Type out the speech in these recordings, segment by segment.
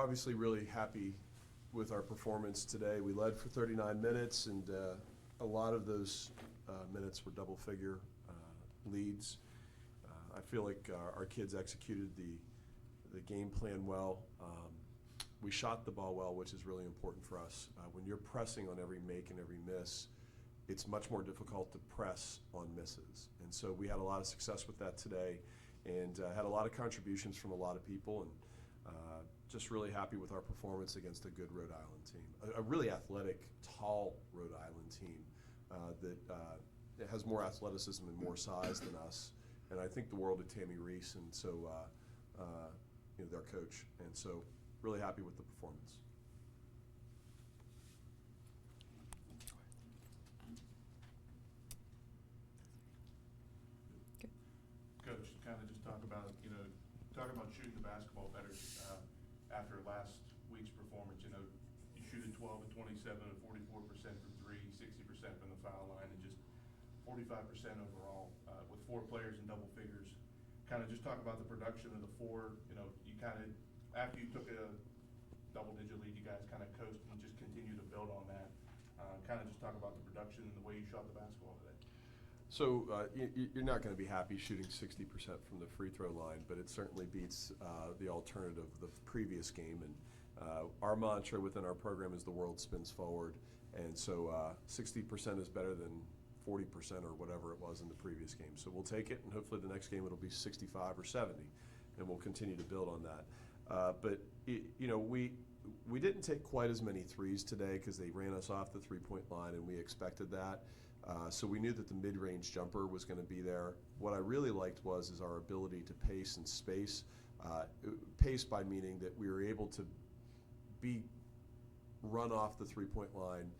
obviously really happy with our performance today. We led for 39 minutes, and a lot of those minutes were double-figure leads. I feel like our kids executed the game plan well. We shot the ball well, which is really important for us. When you're pressing on every make and every miss, it's much more difficult to press on misses. And so we had a lot of success with that today, and had a lot of contributions from a lot of people, and just really happy with our performance against a good Rhode Island team. A really athletic, tall Rhode Island team that has more athleticism and more size than us. And I think the world of Tammy Reese, and so their coach. And so really happy with the performance. Coach, kind of just talk about shooting the basketball better after last week's performance. You shoot at 12 and 27 and 44% from three, 60% from the foul line, and just 45% overall with 4 players in double figures. Kind of just talk about the production of the 4. You kind of, after you took a double-digit lead, you guys kind of coasted and just continue to build on that. Kind of just talk about the production and the way you shot the basketball today. So you're not going to be happy shooting 60% from the free throw line, but it certainly beats the alternative, the previous game. And our mantra within our program is the world spins forward. And so 60% is better than 40% or whatever it was in the previous game. So we'll take it, and hopefully the next game it'll be 65 or 70, and we'll continue to build on that. But we didn't take quite as many threes today because they ran us off the three-point line, and we expected that. So we knew that the mid-range jumper was going to be there. What I really liked was our ability to pace and space. Pace by meaning that we were able to run off the three-point line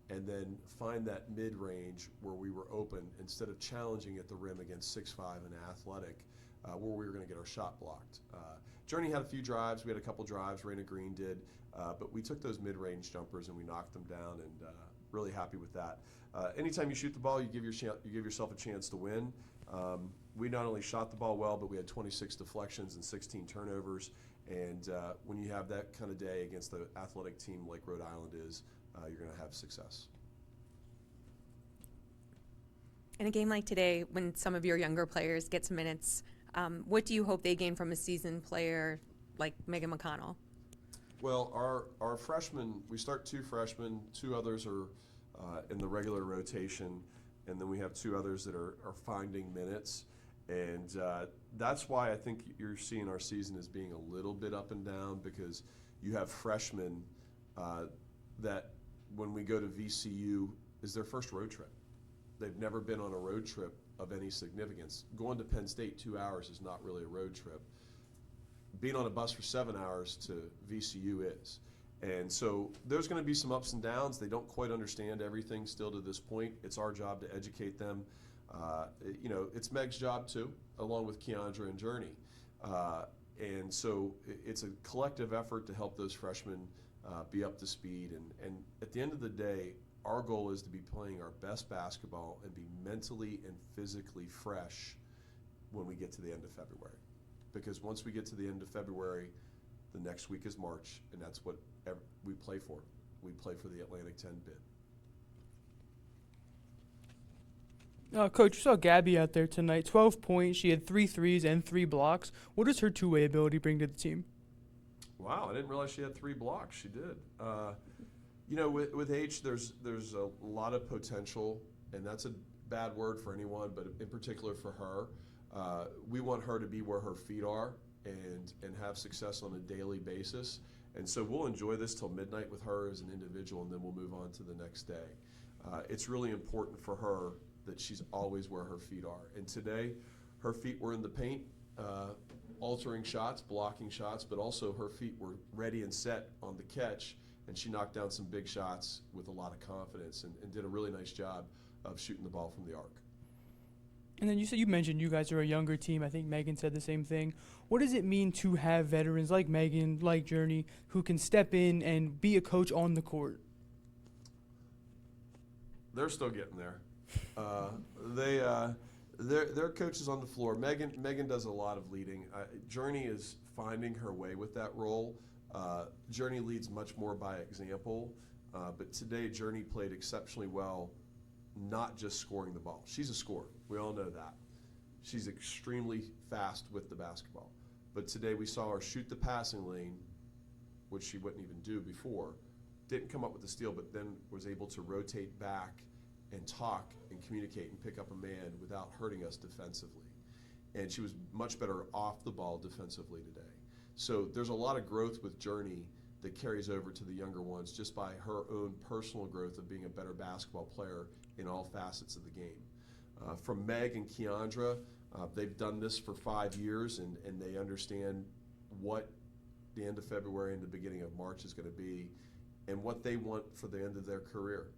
and then find that mid-range where we were open instead of challenging at the rim against 6'5" and athletic, where we were going to get our shot blocked. Journey had a few drives. We had a couple drives. Raina Green did. But we took those mid-range jumpers and we knocked them down, and really happy with that. Anytime you shoot the ball, you give yourself a chance to win. We not only shot the ball well, but we had 26 deflections and 16 turnovers. And when you have that kind of day against an athletic team like Rhode Island is, you're going to have success. In a game like today, when some of your younger players get some minutes, what do you hope they gain from a seasoned player like Megan McConnell? Well, our freshmen, we start 2 freshmen, 2 others are in the regular rotation, and then we have 2 others that are finding minutes. And that's why I think you're seeing our season as being a little bit up and down, because you have freshmen that when we go to VCU is their first road trip. They've never been on a road trip of any significance. Going to Penn State 2 hours is not really a road trip. Being on a bus for 7 hours to VCU is. And so there's going to be some ups and downs. They don't quite understand everything still to this point. It's our job to educate them. It's Meg's job too, along with Keandra and Journey. And so it's a collective effort to help those freshmen be up to speed. And at the end of the day, our goal is to be playing our best basketball and be mentally and physically fresh when we get to the end of February. Because once we get to the end of February, the next week is March, and that's what we play for. We play for the Atlantic 10 bid. Coach, you saw Gabby out there tonight, 12 points. She had 3 threes and 3 blocks. What does her two-way ability bring to the team? Wow, I didn't realize she had 3 blocks. She did. With H, there's a lot of potential, and that's a bad word for anyone, but in particular for her. We want her to be where her feet are and have success on a daily basis. And so we'll enjoy this till midnight with her as an individual, and then we'll move on to the next day. It's really important for her that she's always where her feet are. And today, her feet were in the paint, altering shots, blocking shots, but also her feet were ready and set on the catch, and she knocked down some big shots with a lot of confidence and did a really nice job of shooting the ball from the arc. And then you mentioned you guys are a younger team. I think Megan said the same thing. What does it mean to have veterans like Megan, like Journey, who can step in and be a coach on the court? They're still getting there. They're coaches on the floor. Megan does a lot of leading. Journey is finding her way with that role. Journey leads much more by example, but today Journey played exceptionally well, not just scoring the ball. She's a scorer. We all know that. She's extremely fast with the basketball. But today we saw her shoot the passing lane, which she wouldn't even do before. Didn't come up with the steal, but then was able to rotate back and talk and communicate and pick up a man without hurting us defensively. And she was much better off the ball defensively today. So there's a lot of growth with Journey that carries over to the younger ones just by her own personal growth of being a better basketball player in all facets of the game. From Meg and Keandra, they've done this for 5 years, and they understand what the end of February and the beginning of March is going to be and what they want for the end of their career.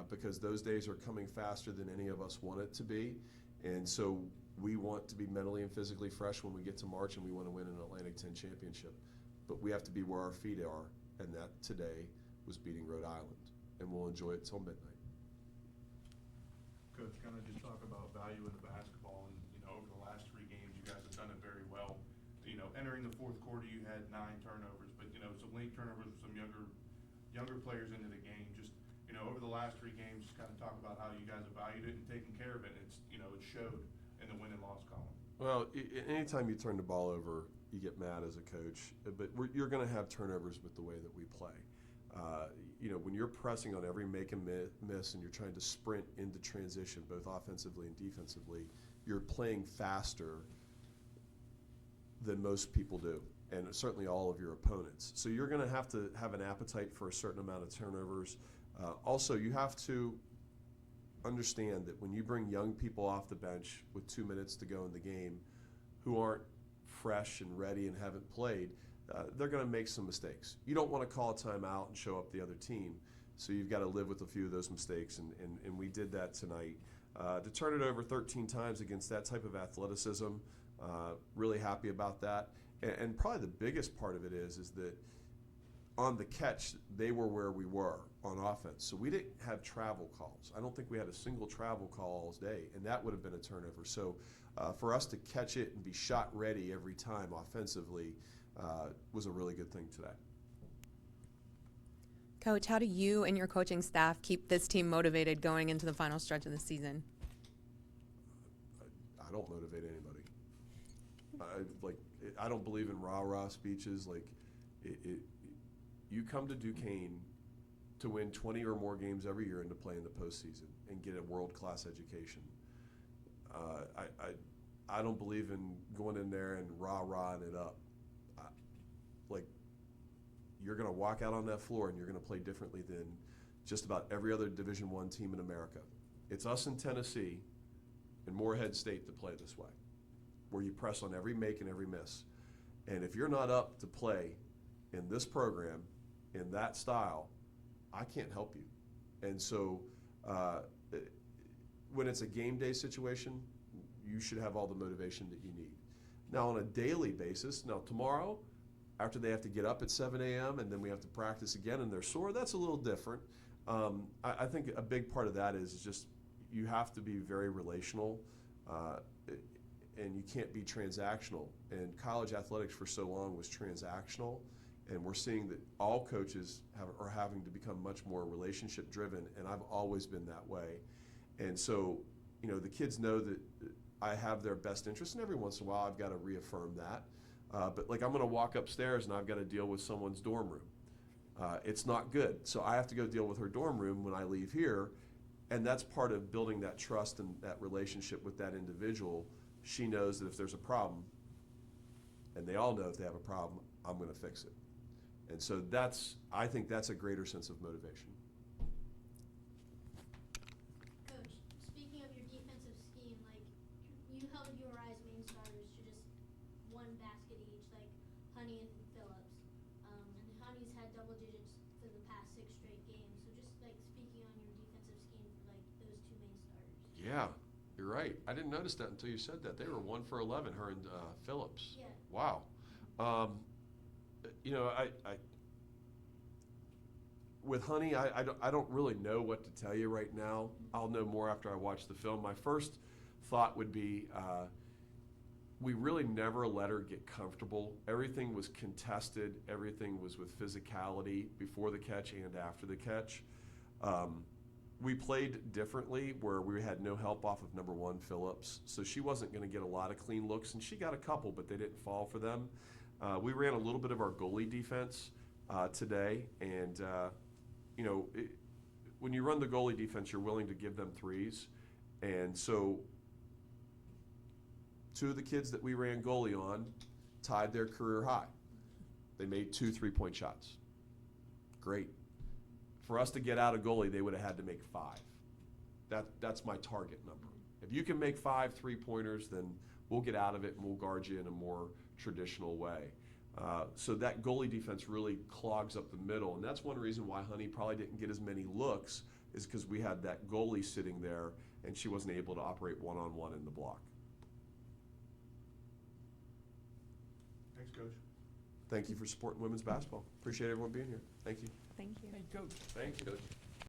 Because those days are coming faster than any of us want it to be. And so we want to be mentally and physically fresh when we get to March, and we want to win an Atlantic 10 championship. But we have to be where our feet are, and that today was beating Rhode Island. And we'll enjoy it till midnight. Coach, kind of just talk about value in the basketball, and, over the last 3 games, you guys have done it very well. Entering the fourth quarter, you had 9 turnovers, but, some late turnovers with some younger players into the game. Just, over the last 3 games, just kind of talk about how you guys have valued it and taken care of it. It's, it showed in the win and loss column. Well, anytime you turn the ball over, you get mad as a coach. But you're going to have turnovers with the way that we play. When you're pressing on every make and miss and you're trying to sprint into transition, both offensively and defensively, you're playing faster than most people do, and certainly all of your opponents. So you're going to have an appetite for a certain amount of turnovers. Also, you have to understand that when you bring young people off the bench with 2 minutes to go in the game who aren't fresh and ready and haven't played, they're going to make some mistakes. You don't want to call a timeout and show up the other team, so you've got to live with a few of those mistakes, and we did that tonight. To turn it over 13 times against that type of athleticism, really happy about that. And probably the biggest part of it is that on the catch, they were where we were on offense. So we didn't have travel calls. I don't think we had a single travel call all day, and that would have been a turnover. So for us to catch it and be shot ready every time offensively was a really good thing today. Coach, how do you and your coaching staff keep this team motivated going into the final stretch of the season? I don't motivate anybody. I don't believe in rah-rah speeches. You come to Duquesne to win 20 or more games every year and to play in the postseason and get a world-class education. I don't believe in going in there and rah-rahing it up. You're going to walk out on that floor and you're going to play differently than just about every other Division I team in America. It's us in Tennessee and Morehead State that play this way, where you press on every make and every miss. And if you're not up to play in this program, in that style, I can't help you. And so when it's a game day situation, you should have all the motivation that you need. Now on a daily basis, tomorrow, after they have to get up at 7 a.m. and then we have to practice again and they're sore, that's a little different. I think a big part of that is just you have to be very relational and you can't be transactional. And college athletics for so long was transactional, and we're seeing that all coaches are having to become much more relationship driven, and I've always been that way. And so, the kids know that I have their best interest, and every once in a while I've got to reaffirm that. But I'm going to walk upstairs and I've got to deal with someone's dorm room. It's not good. So I have to go deal with her dorm room when I leave here. And that's part of building that trust and that relationship with that individual. She knows that if there's a problem, and they all know if they have a problem, I'm going to fix it. And so I think that's a greater sense of motivation. Coach, speaking of your defensive scheme, you held URI's main starters to just 1 basket each, Honey and Phillips. And Honey's had double digits for the past 6 straight games. So just speaking on your defensive scheme for those 2 main starters. Yeah, you're right. I didn't notice that until you said that. They were 1 for 11, her and Phillips. Yeah. Wow. With Honey, I don't really know what to tell you right now. I'll know more after I watch the film. My first thought would be we really never let her get comfortable. Everything was contested. Everything was with physicality before the catch and after the catch. We played differently where we had no help off of number 1, Phillips. So she wasn't going to get a lot of clean looks, and she got a couple, but they didn't fall for them. We ran a little bit of our goalie defense today, and when you run the goalie defense, you're willing to give them threes. And so 2 of the kids that we ran goalie on tied their career high. They made 2 3-point shots. Great. For us to get out of goalie, they would have had to make 5. That's my target number. If you can make 5 3-pointers, then we'll get out of it and we'll guard you in a more traditional way. So that goalie defense really clogs up the middle, and that's one reason why Honey probably didn't get as many looks, is because we had that goalie sitting there and she wasn't able to operate one-on-one in the block. Thanks, Coach. Thank you for supporting women's basketball. Appreciate everyone being here. Thank you. Thank you. Hey, Coach. Thank you, Coach.